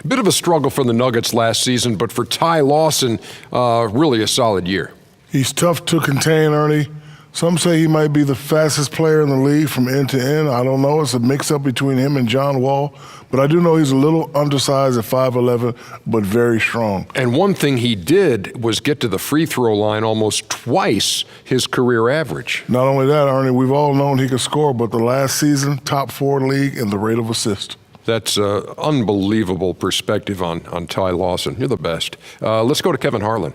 A bit of a struggle for the Nuggets last season, but for Ty Lawson, really a solid year. He's tough to contain, Ernie. Some say he might be the fastest player in the league from end to end. I don't know. It's a mix-up between him and John Wall. But I do know he's a little undersized at 5'11", but very strong. And one thing he did was get to the free throw line almost twice his career average. Not only that, Ernie, we've all known he could score, but the last season, top 4 in the league in the rate of assist. That's an unbelievable perspective on Ty Lawson. You're the best. Let's go to Kevin Harlan.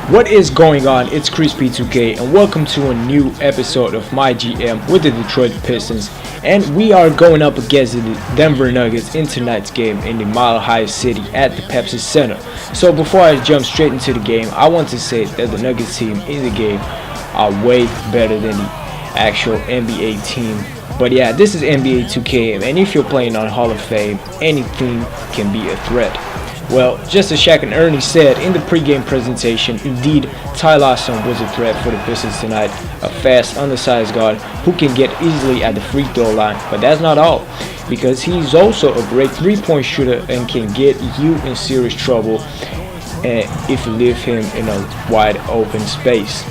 What is going on? It's Chris P2K and welcome to a new episode of MyGM with the Detroit Pistons, and we are going up against the Denver Nuggets in tonight's game in the Mile High City at the Pepsi Center. So before I jump straight into the game, I want to say that the Nuggets team in the game are way better than the actual NBA team. But yeah, this is NBA 2K, and if you're playing on Hall of Fame, anything can be a threat. Well, just as Shaq and Ernie said in the pregame presentation, indeed, Ty Lawson was a threat for the Pistons tonight. A fast, undersized guard who can get easily at the free throw line. But that's not all, because he's also a great three-point shooter and can get you in serious trouble if you leave him in a wide open space.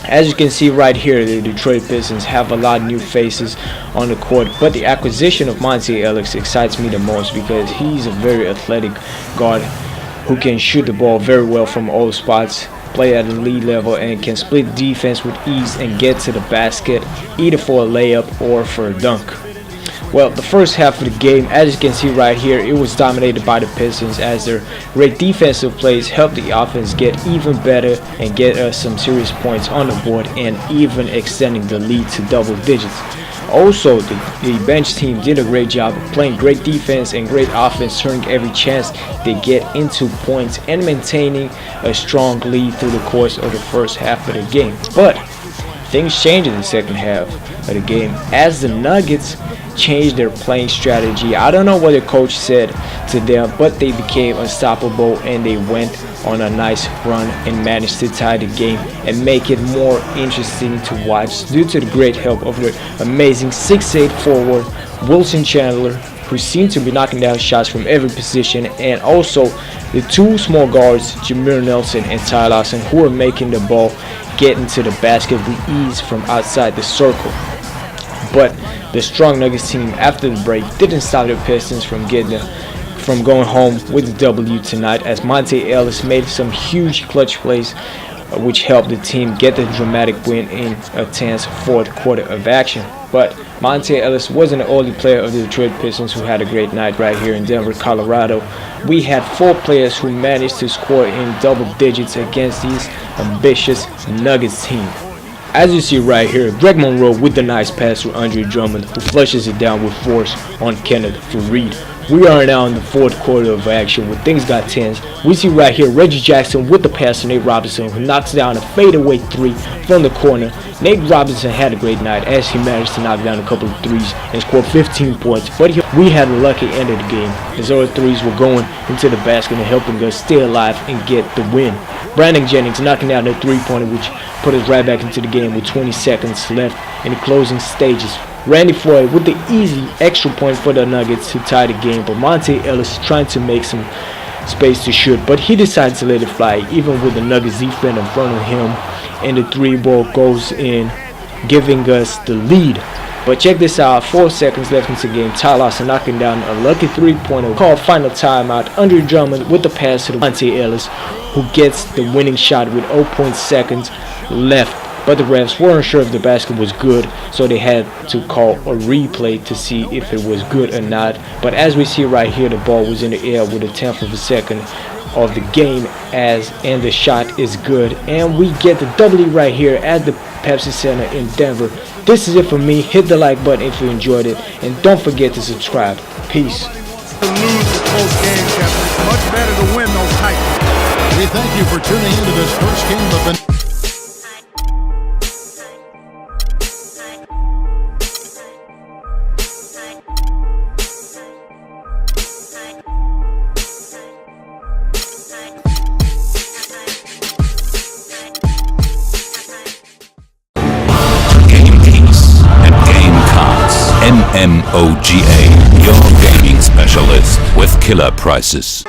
As you can see right here, the Detroit Pistons have a lot of new faces on the court, but the acquisition of Monte Ellis excites me the most because he's a very athletic guard who can shoot the ball very well from all spots, play at the lead level, and can split defense with ease and get to the basket either for a layup or for a dunk. Well, the first half of the game, as you can see right here, it was dominated by the Pistons as their great defensive plays helped the offense get even better and get us some serious points on the board and even extending the lead to double digits. Also, the bench team did a great job of playing great defense and great offense, turning every chance they get into points and maintaining a strong lead through the course of the first half of the game. But things changed in the second half of the game as the Nuggets changed their playing strategy. I don't know what the coach said to them, but they became unstoppable and they went on a nice run and managed to tie the game and make it more interesting to watch due to the great help of their amazing 6'8" forward Wilson Chandler, who seemed to be knocking down shots from every position, and also the two small guards Jameer Nelson and Ty Lawson, who are making the ball get into the basket with ease from outside the circle. But the strong Nuggets team after the break didn't stop the Pistons from going home with the W tonight, as Monte Ellis made some huge clutch plays which helped the team get the dramatic win in a tense fourth quarter of action. But Monte Ellis wasn't the only player of the Detroit Pistons who had a great night right here in Denver, Colorado. We had 4 players who managed to score in double digits against these ambitious Nuggets team. As you see right here, Greg Monroe with the nice pass to Andre Drummond, who flushes it down with force on Kenneth Faried. We are now in the fourth quarter of action where things got tense. We see right here Reggie Jackson with the pass to Nate Robinson, who knocks down a fadeaway 3 from the corner. Nate Robinson had a great night as he managed to knock down a couple of threes and score 15 points. But we had a lucky end of the game as our threes were going into the basket and helping us stay alive and get the win. Brandon Jennings knocking down the 3-pointer, which put us right back into the game with 20 seconds left in the closing stages. Randy Floyd with the easy extra point for the Nuggets to tie the game, but Monte Ellis trying to make some space to shoot, but he decided to let it fly even with the Nuggets defense in front of him, and the 3-ball goes in, giving us the lead. But check this out, 4 seconds left into the game. Ty Lawson knocking down a lucky 3-pointer. Called final timeout. Andre Drummond with the pass to Monte Ellis, who gets the winning shot with 0.0 seconds left. But the refs weren't sure if the basket was good, so they had to call a replay to see if it was good or not. But as we see right here, the ball was in the air with a 1/10 of a second of the game, and the shot is good, and we get the W right here at the Pepsi Center in Denver. This is it for me. Hit the like button if you enjoyed it, and don't forget to subscribe. Peace. To lose the close game, Kevin. It's much better to win those tight ones. We thank you for tuning into this first game of the MMOGA. your gaming specialist with killer prices.